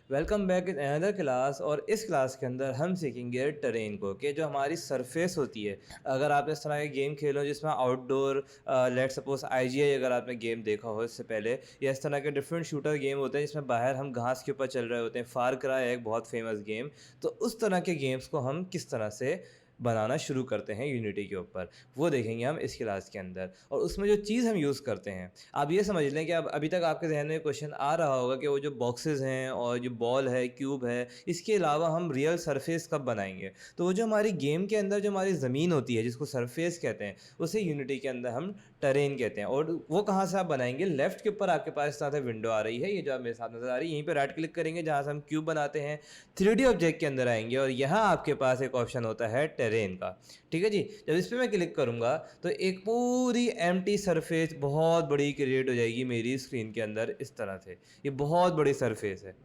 Welcome back in another class. और इस class के अंदर हम सीखेंगे टेरेन को, कि जो हमारी सरफेस होती है। अगर आपने इस तरह के गेम खेलो जिसमें आउटडोर, लेट सपोज आईजीआई, अगर आपने गेम देखा हो इससे पहले, या इस तरह के डिफरेंट शूटर गेम होते हैं जिसमें बाहर हम घास के ऊपर चल रहे होते हैं, फार क्राई है एक बहुत फेमस गेम। तो उस तरह के गेम्स को हम किस तरह से बनाना शुरू करते हैं यूनिटी के ऊपर, वो देखेंगे हम इस क्लास के अंदर। और उसमें जो चीज़ हम यूज़ करते हैं, आप ये समझ लें कि अब अभी तक आपके जहन में क्वेश्चन आ रहा होगा कि वो जो बॉक्सेस हैं और जो बॉल है, क्यूब है, इसके अलावा हम रियल सरफेस कब बनाएंगे। तो वो जो हमारी गेम के अंदर जो हमारी ज़मीन होती है जिसको सरफेस कहते हैं, उसे यूनिटी के अंदर हम टेरेन कहते हैं। और वो कहाँ से आप बनाएंगे, लेफ्ट के ऊपर आपके पास इस तरह से विंडो आ रही है, ये जो आप मेरे साथ नज़र आ रही है, यहीं पर राइट क्लिक करेंगे जहाँ से हम क्यूब बनाते हैं, 3D ऑब्जेक्ट के अंदर आएंगे और यहाँ आपके पास एक ऑप्शन होता है टेरेन का। ठीक है जी। जब इस पर मैं क्लिक करूँगा तो एक पूरी एम्प्टी सरफेस बहुत बड़ी क्रिएट हो जाएगी मेरी स्क्रीन के अंदर इस तरह से। ये बहुत बड़ी सरफेस है।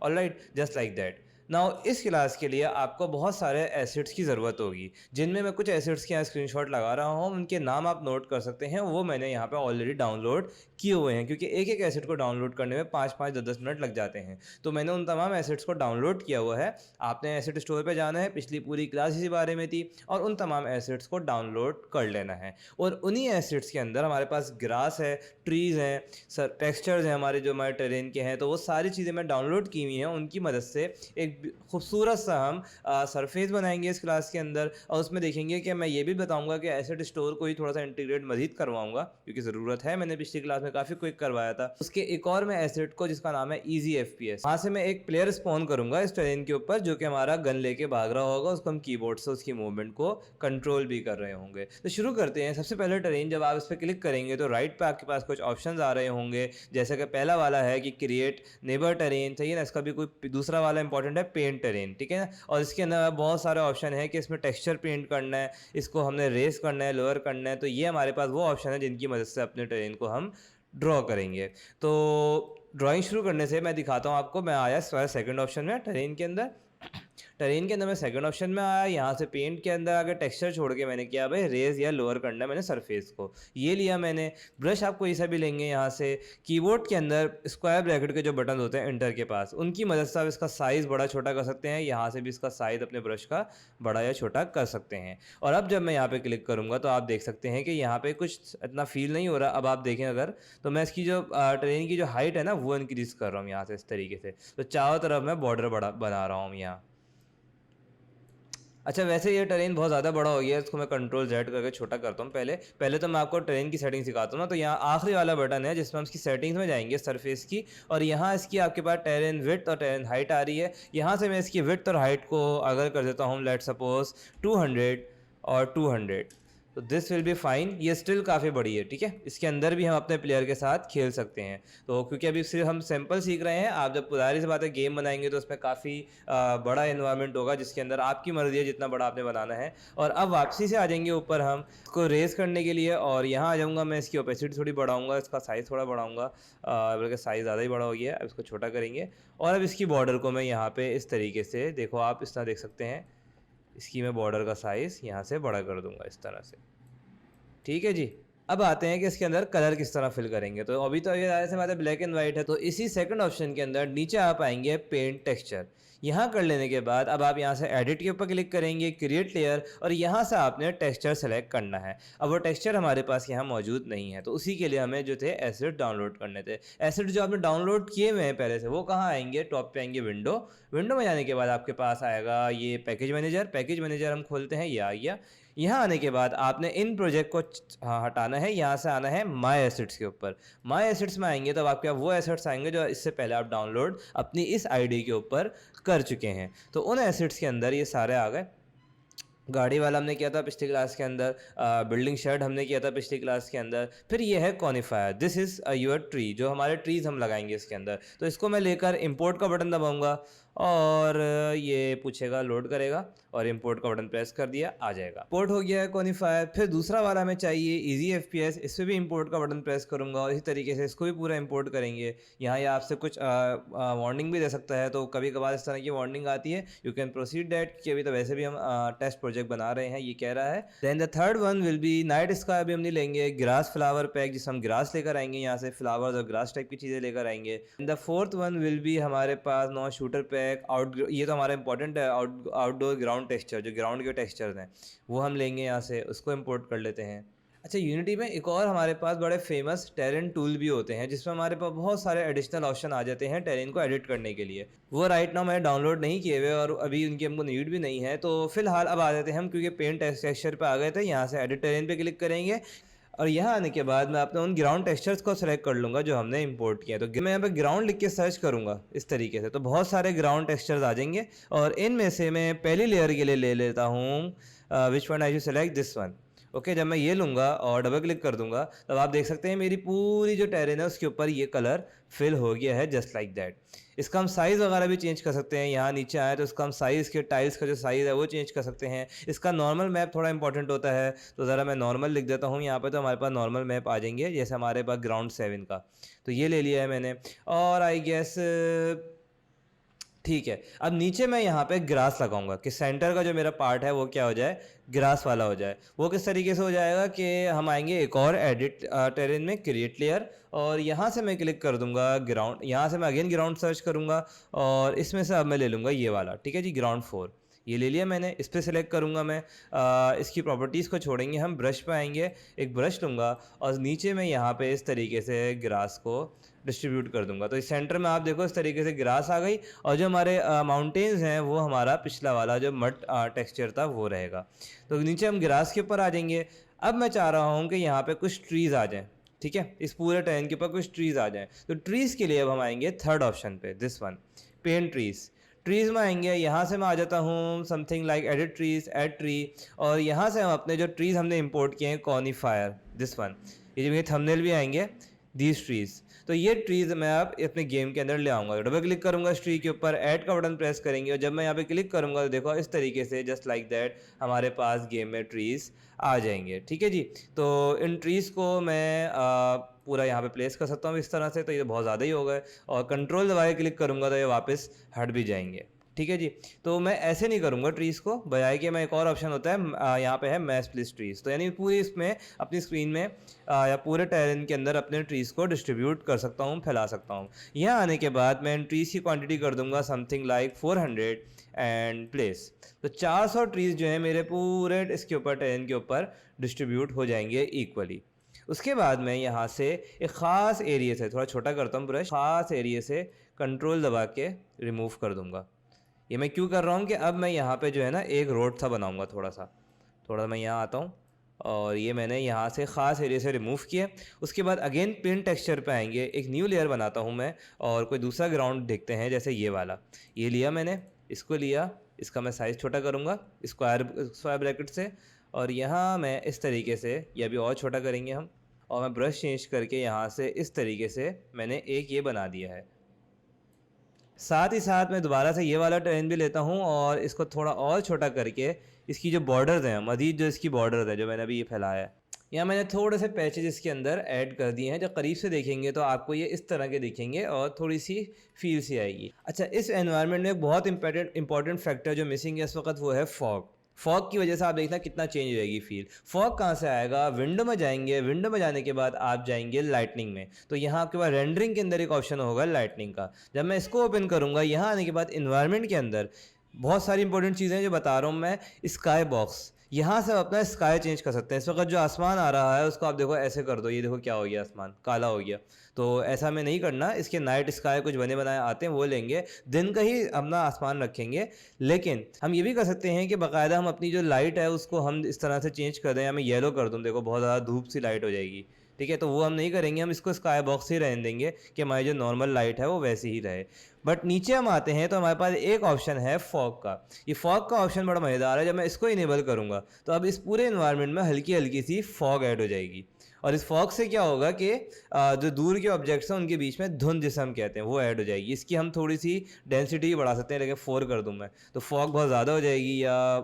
Alright, just like that. Now इस क्लास के लिए आपको बहुत सारे एसिड्स की ज़रूरत होगी, जिनमें मैं कुछ एसिड्स के यहाँ स्क्रीनशॉट लगा रहा हूँ। उनके नाम आप नोट कर सकते हैं, वो मैंने यहाँ पे ऑलरेडी डाउनलोड किए हुए हैं, क्योंकि एक एक एसिड को डाउनलोड करने में 5-5 10-10 मिनट लग जाते हैं। तो मैंने उन तमाम एसिड्स को डाउनलोड किया हुआ है। आपने एसिड स्टोर पर जाना है, पिछली पूरी क्लास इसी बारे में थी, और उन तमाम एसिड्स को डाउनलोड कर लेना है। और उन्हीं एसिड्स के अंदर हमारे पास ग्रास है, ट्रीज़ हैं, टेक्सचर्स हैं हमारे जो हमारे टेरेन के हैं, तो वो सारी चीज़ें मैं डाउनलोड की हुई हैं। उनकी मदद से एक खूबसूरत सा हम सरफेस बनाएंगे इस क्लास के अंदर। और उसमें देखेंगे कि मैं ये भी बताऊंगा कि एसिड स्टोर को ही थोड़ा सा इंटीग्रेट मजीद करवाऊंगा, क्योंकि ज़रूरत है। मैंने पिछली क्लास में काफ़ी क्विक करवाया था। उसके एक और मैं एसिड को, जिसका नाम है ईजी FPS, वहाँ से मैं एक प्लेयर स्पॉन करूंगा इस टेरेन के ऊपर, जो कि हमारा गन लेके भाग रहा होगा। उसको हम कीबोर्ड से उसकी मूवमेंट को कंट्रोल भी कर रहे होंगे। तो शुरू करते हैं। सबसे पहले टेरेन, जब आप इस पर क्लिक करेंगे तो राइट पे आपके पास कुछ ऑप्शन आ रहे होंगे, जैसे कि पहला वाला है कि क्रिएट नेबर टेरेन, सही है ना। इसका भी कोई दूसरा वाला इंपॉर्टेंट है, पेंट टेरेन, ठीक है ना। और इसके अंदर बहुत सारे ऑप्शन है कि इसमें टेक्सचर पेंट करना है, इसको हमने रेस करना है, लोअर करना है। तो ये हमारे पास वो ऑप्शन है जिनकी मदद से अपने टेरेन को हम ड्रॉ करेंगे। तो ड्राइंग शुरू करने से मैं दिखाता हूँ आपको। मैं आया सेकंड ऑप्शन में टेरेन के अंदर। टेरेन के अंदर मैं सेकंड ऑप्शन में आया, यहाँ से पेंट के अंदर आगे टेक्सचर छोड़ के मैंने किया भाई रेज या लोअर करना है मैंने सरफेस को, ये लिया मैंने। ब्रश आपको ऐसा भी लेंगे यहाँ से। कीबोर्ड के अंदर स्क्वायर ब्रैकेट के जो बटन होते हैं इंटर के पास, उनकी मदद से आप इसका साइज़ बड़ा छोटा कर सकते हैं। यहाँ से भी इसका साइज़ अपने ब्रश का बड़ा या छोटा कर सकते हैं। और अब जब मैं यहाँ पे क्लिक करूँगा तो आप देख सकते हैं कि यहाँ पे कुछ इतना फील नहीं हो रहा। अब आप देखें अगर, तो मैं इसकी जो ट्रेन की जो हाइट है ना, वो इंक्रीज़ कर रहा हूँ यहाँ से इस तरीके से। तो चारों तरफ मैं बॉर्डर बना रहा हूँ यहाँ। अच्छा, वैसे ये टेरेन बहुत ज़्यादा बड़ा हो गया है, इसको मैं कंट्रोल Z करके छोटा करता हूँ। पहले तो मैं आपको टेरेन की सेटिंग सिखाता हूँ ना। तो यहाँ आखिरी वाला बटन है जिसमें हम इसकी सेटिंग्स में जाएंगे सरफेस की, और यहाँ इसकी आपके पास टेरेन विड्थ और टेरेन हाइट आ रही है। यहाँ से मैं इसकी विड्थ और हाइट को अगर कर देता हूँ, लेट सपोज 200 और 200, तो दिस विल बी फाइन। ये स्टिल काफ़ी बड़ी है, ठीक है। इसके अंदर भी हम अपने प्लेयर के साथ खेल सकते हैं। तो क्योंकि अभी सिर्फ हम सैंपल सीख रहे हैं, आप जब जाहिर सी बात है गेम बनाएंगे तो उसमें काफ़ी बड़ा इन्वायरमेंट होगा, जिसके अंदर आपकी मर्जी है जितना बड़ा आपने बनाना है। और अब वापसी से आ जाएंगे ऊपर हम इसको रेस करने के लिए, और यहाँ आ जाऊँगा मैं। इसकी ओपेसिटी थोड़ी बढ़ाऊँगा, इसका साइज़ थोड़ा बढ़ाऊँगा, बल्कि साइज़ ज़्यादा ही बड़ा हो गया है। अब इसको छोटा करेंगे, और अब इसकी बॉर्डर को मैं यहाँ पर इस तरीके से, देखो आप इस तरह देख सकते हैं, इसकी मैं बॉर्डर का साइज़ यहाँ से बड़ा कर दूँगा इस तरह से। ठीक है जी। अब आते हैं कि इसके अंदर कलर किस तरह फिल करेंगे। तो अभी तो ये ज़ाहिर सी बात है ब्लैक एंड वाइट है, तो इसी सेकंड ऑप्शन के अंदर नीचे आप आएंगे पेंट टेक्सचर। यहाँ कर लेने के बाद अब आप यहाँ से एडिट के ऊपर क्लिक करेंगे, क्रिएट लेयर, और यहाँ से आपने टेक्सचर सेलेक्ट करना है। अब वो टेक्सचर हमारे पास यहाँ मौजूद नहीं है, तो उसी के लिए हमें जो थे एसिड डाउनलोड करने थे। एसिड जो आपने डाउनलोड किए हुए हैं पहले से, वो कहाँ आएंगे, टॉप पे आएंगे विंडो। विंडो में जाने के बाद आपके पास आएगा ये पैकेज मैनेजर। पैकेज मैनेजर हम खोलते हैं, ये आ गया। यहाँ आने के बाद आपने इन प्रोजेक्ट को हटाना है, यहाँ से आना है माई एसिड्स के ऊपर। माई एसिड्स में आएंगे तो आपके वो एसिड्स आएंगे जो इससे पहले आप डाउनलोड अपनी इस आईडी के ऊपर कर चुके हैं। तो उन एसिड्स के अंदर ये सारे आ गए। गाड़ी वाला हमने किया था पिछली क्लास के अंदर, बिल्डिंग शेड हमने किया था पिछली क्लास के अंदर। फिर ये है कॉनिफायर, दिस इज़ योर ट्री, जो हमारे ट्रीज़ हम लगाएंगे इसके अंदर। तो इसको मैं लेकर इंपोर्ट का बटन दबाऊंगा, और ये पूछेगा, लोड करेगा और इंपोर्ट का बटन प्रेस कर दिया, आ जाएगा। इंपोर्ट हो गया है कोनिफायर। फिर दूसरा वाला हमें चाहिए इजी FPS, इस पर भी इंपोर्ट का बटन प्रेस करूँगा और इसी तरीके से इसको भी पूरा इंपोर्ट करेंगे। यहाँ ये आपसे कुछ वार्निंग भी दे सकता है, तो कभी कभार इस तरह की वार्निंग आती है, यू कैन प्रोसीड डैट, कि अभी तो वैसे भी हम टेस्ट प्रोजेक्ट बना रहे हैं, ये कह रहा है। Then the third one will be night sky. अभी हम नहीं लेंगे, ग्रास फ्लावर पैक, जिसमें हम ग्रास लेकर आएंगे, यहाँ से फ्लावर्स और ग्रास टाइप की चीज़ें लेकर आएंगे। The fourth one will B हमारे पास नॉन शूटर पैक आउट, ये तो हमारा इंपॉर्टेंट है, आउटडोर ग्राउंड टेक्सचर, जो ग्राउंड के टेक्सचर्स हैं वो हम लेंगे यहाँ से, उसको इंपोर्ट कर लेते हैं। अच्छा, यूनिटी में एक और हमारे पास बड़े फेमस टेरेन टूल भी होते हैं, जिसमें हमारे पास बहुत सारे एडिशनल ऑप्शन आ जाते हैं टेरेन को एडिट करने के लिए। वो राइट नाउ मैंने डाउनलोड नहीं किए हुए और अभी उनकी हमको नीड भी नहीं है, तो फिलहाल अब आ जाते हैं हम, क्योंकि पेंट टेक्सचर पे आ गए थे। यहाँ से एडिट टेरेन पे क्लिक करेंगे और यहाँ आने के बाद मैं अपने उन ग्राउंड टेक्सचर्स को सेलेक्ट कर लूँगा जो हमने इंपोर्ट किया। तो मैं यहाँ पे ग्राउंड लिख के सर्च करूँगा इस तरीके से, तो बहुत सारे ग्राउंड टेक्सचर्स आ जाएंगे और इनमें से मैं पहली लेयर के लिए ले लेता हूँ which one I shoe select, this one. Okay, जब मैं ये लूँगा और डबल क्लिक कर दूंगा, तब आप देख सकते हैं मेरी पूरी जो टेरेन है उसके ऊपर ये कलर फिल हो गया है, जस्ट लाइक दैट। इसका हम साइज़ वगैरह भी चेंज कर सकते हैं। यहाँ नीचे आए तो इसका हम साइज़ के टाइल्स का जो साइज़ है वो चेंज कर सकते हैं। इसका नॉर्मल मैप थोड़ा इंपॉर्टेंट होता है, तो ज़रा मैं नॉर्मल लिख देता हूँ यहाँ पे, तो हमारे पास नॉर्मल मैप आ जाएंगे, जैसे हमारे पास ग्राउंड 7 का। तो ये ले लिया है मैंने और आई गेस ठीक है। अब नीचे मैं यहाँ पे ग्रास लगाऊंगा कि सेंटर का जो मेरा पार्ट है वो क्या हो जाए, ग्रास वाला हो जाए। वो किस तरीके से हो जाएगा कि हम आएंगे एक और एडिट टेरेन में, क्रिएट लेयर, और यहाँ से मैं क्लिक कर दूंगा ग्राउंड। यहाँ से मैं अगेन ग्राउंड सर्च करूँगा और इसमें से अब मैं ले लूँगा ये वाला, ठीक है जी, ग्राउंड 4। ये ले लिया मैंने, इस पर सिलेक्ट करूँगा मैं। इसकी प्रॉपर्टीज़ को छोड़ेंगे, हम ब्रश पे आएंगे, एक ब्रश लूँगा और नीचे मैं यहाँ पे इस तरीके से ग्रास को डिस्ट्रीब्यूट कर दूंगा। तो इस सेंटर में आप देखो इस तरीके से ग्रास आ गई और जो हमारे माउंटेन्स हैं वो हमारा पिछला वाला जो मड टेक्सचर था वो रहेगा। तो नीचे हम ग्रास के ऊपर आ जाएंगे। अब मैं चाह रहा हूँ कि यहाँ पे कुछ ट्रीज़ आ जाएँ, ठीक है, इस पूरे टेरेन के ऊपर कुछ ट्रीज़ आ जाएँ। तो ट्रीज़ के लिए अब हम आएंगे थर्ड ऑप्शन पे, this one, paint trees. Trees में आएंगे, यहाँ से मैं आ जाता हूँ something like edit trees, add tree, और यहाँ से हम अपने जो ट्रीज़ हमने इंपोर्ट किए हैं, कॉनिफायर, दिस वन, ये जो मेरे थंबनेल भी आएंगे, दीज ट्रीज़। तो ये ट्रीज़ मैं अब अपने गेम के अंदर ले आऊँगा। डबल क्लिक करूँगा इस ट्री के ऊपर, ऐड का बटन प्रेस करेंगे और जब मैं यहाँ पे क्लिक करूँगा तो देखो इस तरीके से जस्ट लाइक दैट हमारे पास गेम में ट्रीज़ आ जाएंगे, ठीक है जी। तो इन ट्रीज़ को मैं पूरा यहाँ पे प्लेस कर सकता हूँ इस तरह से, तो ये बहुत ज़्यादा ही हो गए, और कंट्रोल दबा के क्लिक करूँगा तो ये वापस हट भी जाएंगे, ठीक है जी। तो मैं ऐसे नहीं करूँगा ट्रीज़ को, बजाय कि मैं एक और ऑप्शन होता है यहाँ पे है मैश प्लेस ट्रीज़, तो यानी पूरी इसमें अपनी स्क्रीन में या पूरे टेरेन के अंदर अपने ट्रीज़ को डिस्ट्रीब्यूट कर सकता हूँ, फैला सकता हूँ। यहाँ आने के बाद मैं ट्रीज़ की क्वांटिटी कर दूंगा समथिंग लाइक 400 एंड प्लेस। तो 400 ट्रीज़ जो है मेरे पूरे इसके ऊपर टेरेन के ऊपर डिस्ट्रीब्यूट हो जाएंगे इक्वली। उसके बाद मैं यहाँ से एक ख़ास एरिया से, थोड़ा छोटा करता हूँ ब्रश, ख़ास एरिया से कंट्रोल दबा के रिमूव कर दूँगा। ये मैं क्यों कर रहा हूँ कि अब मैं यहाँ पे जो है ना एक रोड सा बनाऊँगा, थोड़ा मैं यहाँ आता हूँ और ये मैंने यहाँ से ख़ास एरिया से रिमूव किया। उसके बाद अगेन पेंट टेक्सचर पे आएंगे, एक न्यू लेयर बनाता हूँ मैं और कोई दूसरा ग्राउंड देखते हैं, जैसे ये वाला, ये लिया मैंने, इसको लिया, इसका मैं साइज़ छोटा करूँगा स्क्वायर ब्रैकेट से, और यहाँ मैं इस तरीके से, ये अभी और छोटा करेंगे हम, और मैं ब्रश चेंज करके यहाँ से इस तरीके से मैंने एक ये बना दिया है। साथ ही साथ मैं दोबारा से ये वाला टेरेन भी लेता हूँ और इसको थोड़ा और छोटा करके इसकी जो बॉर्डर्स हैं, मज़ीद जो इसकी बॉर्डर्स है जो मैंने अभी ये फैलाया है, यहाँ मैंने थोड़े से पैचेज इसके अंदर ऐड कर दिए हैं। जब करीब से देखेंगे तो आपको ये इस तरह के दिखेंगे और थोड़ी सी फील सी आएगी। अच्छा, इस एनवायरनमेंट में एक बहुत इंपॉर्टेंट फैक्टर जो मिसिंग है इस वक्त, वो है फॉग। फॉग की वजह से आप देखना कितना चेंज हो जाएगी फील। फॉग कहाँ से आएगा, विंडो में जाएंगे, विंडो में जाने के बाद आप जाएंगे लाइटनिंग में, तो यहाँ आपके पास रेंडरिंग के अंदर एक ऑप्शन होगा लाइटनिंग का। जब मैं इसको ओपन करूँगा, यहाँ आने के बाद इन्वायरमेंट के अंदर बहुत सारी इंपॉर्टेंट चीज़ें जो बता रहा हूँ मैं, स्काई बॉक्स, यहाँ से अपना स्काई चेंज कर सकते हैं। इस वक्त जो आसमान आ रहा है उसको आप देखो ऐसे कर दो, ये देखो क्या हो गया, आसमान काला हो गया। तो ऐसा हमें नहीं करना, इसके नाइट स्काई कुछ बने बनाए आते हैं वो लेंगे, दिन का ही अपना आसमान रखेंगे। लेकिन हम ये भी कर सकते हैं कि बाकायदा हम अपनी जो लाइट है उसको हम इस तरह से चेंज कर दें, या मैं येलो कर दूँ, देखो बहुत ज़्यादा धूप सी लाइट हो जाएगी, ठीक है। तो वो हम नहीं करेंगे, हम इसको स्काई बॉक्स ही रहने देंगे कि हमारी जो नॉर्मल लाइट है वो वैसी ही रहे। बट नीचे हम आते हैं तो हमारे पास एक ऑप्शन है फॉग का। ये फॉग का ऑप्शन बड़ा मज़ेदार है। जब मैं इसको इनेबल करूँगा तो अब इस पूरे इन्वायरमेंट में हल्की हल्की सी फॉग ऐड हो जाएगी, और इस फॉग से क्या होगा कि जो दूर के ऑब्जेक्ट्स हैं उनके बीच में धुंध जिसे हम कहते हैं वो ऐड हो जाएगी। इसकी हम थोड़ी सी डेंसिटी बढ़ा सकते हैं, लेकिन 4 कर दूँ मैं तो फॉग बहुत ज़्यादा हो जाएगी, या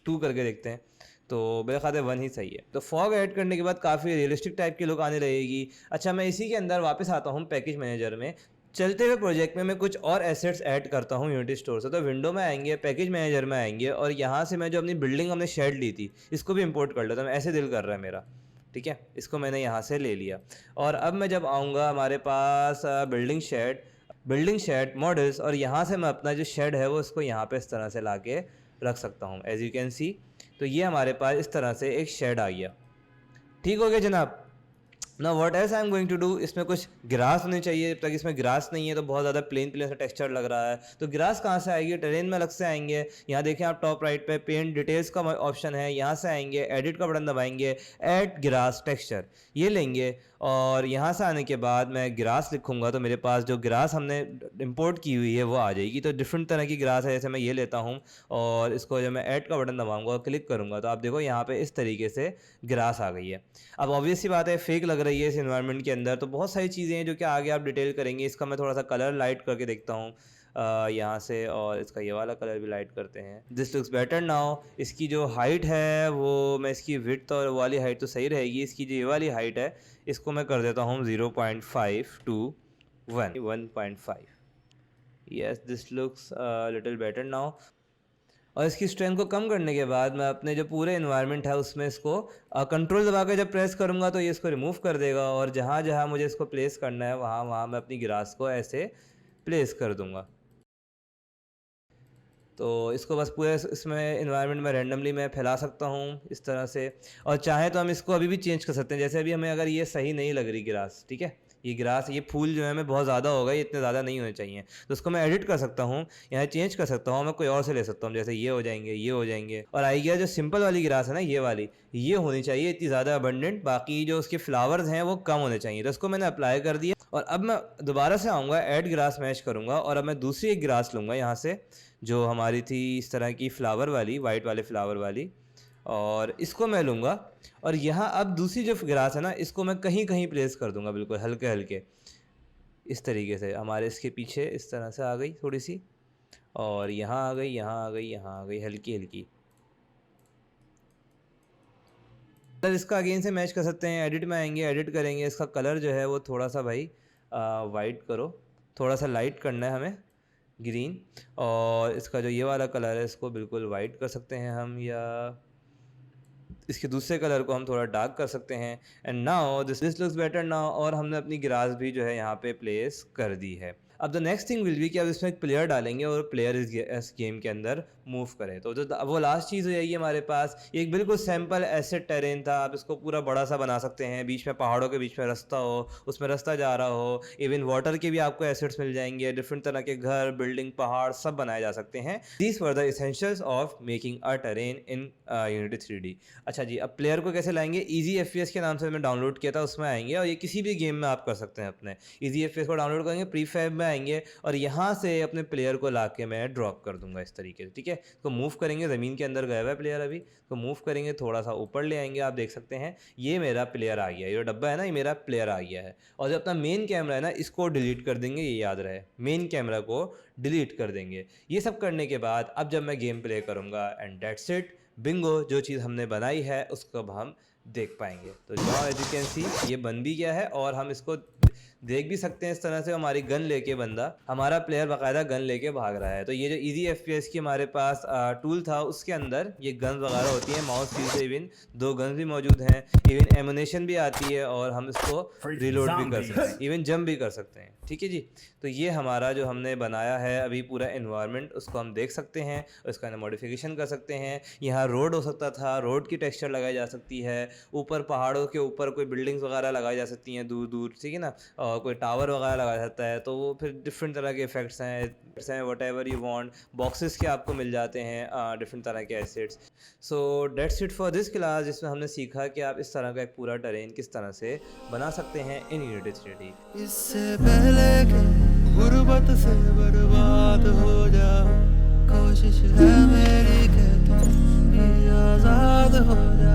2 करके देखते हैं, तो मेरे ख्याल से 1 ही सही है। तो फॉग ऐड करने के बाद काफ़ी रियलिस्टिक टाइप की लुक आने लगेगी। अच्छा, मैं इसी के अंदर वापस आता हूँ पैकेज मैनेजर में। चलते हुए प्रोजेक्ट में मैं कुछ और एसेट्स ऐड करता हूँ यूनिटी स्टोर से। तो विंडो में आएंगे, पैकेज मैनेजर में आएंगे, और यहाँ से मैं जो अपनी बिल्डिंग हमने शेड ली थी इसको भी इंपोर्ट कर लेता हूँ। ऐसे दिल कर रहा है मेरा, ठीक है, इसको मैंने यहाँ से ले लिया। और अब मैं जब आऊँगा हमारे पास बिल्डिंग शेड मॉडल्स, और यहाँ से मैं अपना जो शेड है वो इसको यहाँ पे इस तरह से ला के रख सकता हूँ, एज यू कैन सी। तो ये हमारे पास इस तरह से एक शेड आ गया। ठीक हो गया जनाब। ना what else I am going to do, इसमें कुछ ग्रास होनी चाहिए। जब तक इसमें ग्रास नहीं है तो बहुत ज़्यादा प्लेन सा टेक्सचर लग रहा है। तो ग्रास कहाँ से आएगी, टेरेन में अलग से आएंगे। यहाँ देखें आप टॉप राइट पे पेंट डिटेल्स का ऑप्शन है, यहाँ से आएंगे, एडिट का बटन दबाएंगे, ऐड ग्रास टेक्सचर ये लेंगे, और यहाँ से आने के बाद मैं ग्रास लिखूंगा तो मेरे पास जो ग्रास हमने इंपोर्ट की हुई है वो आ जाएगी। तो डिफरेंट तरह की ग्रास है, जैसे मैं ये लेता हूँ, और इसको जब मैं ऐड का बटन दबाऊंगा और क्लिक करूँगा तो आप देखो यहाँ पे इस तरीके से ग्रास आ गई है। अब ऑब्वियस सी बात है फेक लग रही है इस एनवायरनमेंट के अंदर, तो बहुत सारी चीज़ें हैं जो कि आगे आप डिटेल करेंगे। इसका मैं थोड़ा सा कलर लाइट करके देखता हूँ यहाँ से, और इसका ये वाला कलर भी लाइट करते हैं। This looks better now. इसकी जो हाइट है वो मैं इसकी विड्थ और वाली हाइट तो सही रहेगी, इसकी जो ये वाली हाइट है इसको मैं कर देता हूँ 0.5 to 1.5। Yes, this looks little better now. और इसकी स्ट्रेंथ को कम करने के बाद मैं अपने जो पूरे एनवायरनमेंट है उसमें इसको कंट्रोल दबा के जब प्रेस करूँगा तो ये इसको रिमूव कर देगा, और जहाँ जहाँ मुझे इसको प्लेस करना है वहाँ वहाँ मैं अपनी ग्रास को ऐसे प्लेस कर दूँगा। तो इसको बस पूरे इसमें एनवायरनमेंट में रैंडमली मैं फैला सकता हूँ इस तरह से, और चाहे तो हम इसको अभी भी चेंज कर सकते हैं। जैसे अभी हमें अगर ये सही नहीं लग रही ग्रास, ठीक है, ये ग्रास ये फूल जो है हमें बहुत ज़्यादा होगा, ये इतने ज़्यादा नहीं होने चाहिए, तो उसको मैं एडिट कर सकता हूँ, यहाँ चेंज कर सकता हूँ, मैं कोई और से ले सकता हूँ, जैसे ये हो जाएंगे, ये हो जाएंगे। और आई गया जो सिंपल वाली ग्रास है ना, ये वाली ये होनी चाहिए इतनी ज़्यादा अबंडेंट, बाकी जो उसके फ्लावर्स हैं वो कम होने चाहिए। तो इसको मैंने अप्लाई कर दिया, और अब मैं दोबारा से आऊँगा, ऐड ग्रास मैच करूँगा, और अब मैं दूसरी एक ग्रास लूँगा यहाँ से जो हमारी थी इस तरह की फ्लावर वाली, वाइट वाले फ्लावर वाली, और इसको मैं लूँगा, और यहाँ अब दूसरी जो ग्रास है ना इसको मैं कहीं कहीं प्लेस कर दूँगा, बिल्कुल हल्के हल्के इस तरीके से। हमारे इसके पीछे इस तरह से आ गई थोड़ी सी, और यहाँ आ गई, यहाँ आ गई, यहाँ आ गई, हल्की हल्की। कलर इसका अगेन से मैच कर सकते हैं, एडिट में आएंगे, एडिट करेंगे, इसका कलर जो है वो थोड़ा सा भाई वाइट करो, थोड़ा सा लाइट करना है हमें, ग्रीन। और इसका जो ये वाला कलर है इसको बिल्कुल वाइट कर सकते हैं हम, या इसके दूसरे कलर को हम थोड़ा डार्क कर सकते हैं। And now this looks better now, और हमने अपनी ग्रास भी जो है यहाँ पे प्लेस कर दी है। अब the next thing will be कि अब इसमें एक प्लेयर डालेंगे और प्लेयर इस गेम के अंदर मूव करे। तो जो वो लास्ट चीज़ हो जाएगी हमारे पास, एक बिल्कुल सैम्पल एसेट टेरेन था, आप इसको पूरा बड़ा सा बना सकते हैं, बीच में पहाड़ों के बीच में रास्ता हो, उसमें रास्ता जा रहा हो, इवन वाटर के भी आपको एसेट्स मिल जाएंगे, डिफरेंट तरह के घर, बिल्डिंग, पहाड़ सब बनाए जा सकते हैं। These were the essentials of making a terrain in unity 3D। अच्छा जी, अब प्लेयर को कैसे लाएंगे, ईजी FPS के नाम से मैं डाउनलोड किया था, उसमें आएंगे, और ये किसी भी गेम में आप कर सकते हैं। अपने ईजी FPS को डाउनलोड करेंगे, प्रीफैब में आएंगे, और यहाँ से अपने प्लेयर को ला के मैं ड्रॉप कर दूंगा इस तरीके से, ठीक है। तो मूव करेंगे, ज़मीन के अंदर गया हुआ है प्लेयर अभी, तो मूव करेंगे, थोड़ा सा ऊपर ले आएंगे, आप देख सकते हैं ये मेरा प्लेयर आ गया, ये डब्बा है ना, ये मेरा प्लेयर आ गया है। और जो अपना मेन कैमरा है ना इसको डिलीट कर देंगे, ये याद रहे, मेन कैमरा को डिलीट कर देंगे। ये सब करने के बाद अब जब मैं गेम प्ले करूँगा, एंड डेट्स इट, बिंगो, जो चीज़ हमने बनाई है उसको अब हम देख पाएंगे। तो now as you can see ये बन भी गया है, और हम इसको देख भी सकते हैं इस तरह से। हमारी गन लेके बंदा, हमारा प्लेयर बाकायदा गन लेके भाग रहा है। तो ये जो इजी FPS की हमारे पास टूल था उसके अंदर ये गन वगैरह होती है, माउस व्हील से इवन 2 गन्स भी मौजूद हैं, इवन एमुनेशन भी आती है, और हम इसको रिलोड भी कर सकते हैं, इवन जंप भी कर सकते हैं, ठीक है जी। तो ये हमारा जो हमने बनाया है अभी पूरा एनवायरनमेंट, उसको हम देख सकते हैं, उसका मॉडिफिकेशन कर सकते हैं। यहाँ रोड हो सकता था, रोड की टेक्सचर लगाई जा सकती है, ऊपर पहाड़ों के ऊपर कोई बिल्डिंग्स वगैरह लगाई जा सकती हैं दूर दूर, ठीक है ना, और कोई टावर वगैरह लगाया जाता है, तो वो फिर डिफरेंट तरह के इफेक्ट्स हैं, what ever you want. Boxes के आपको मिल जाते हैं डिफरेंट तरह के assets. So that's it for this class, जिसमें हमने सीखा कि आप इस तरह का एक पूरा टेरेन किस तरह से बना सकते हैं इन यूनिटी 3D। इससे पहले कि गुर्बत से बर्बाद हो जाओ, कोशिश है मेरी कि तुम भी आजाद हो जाओ।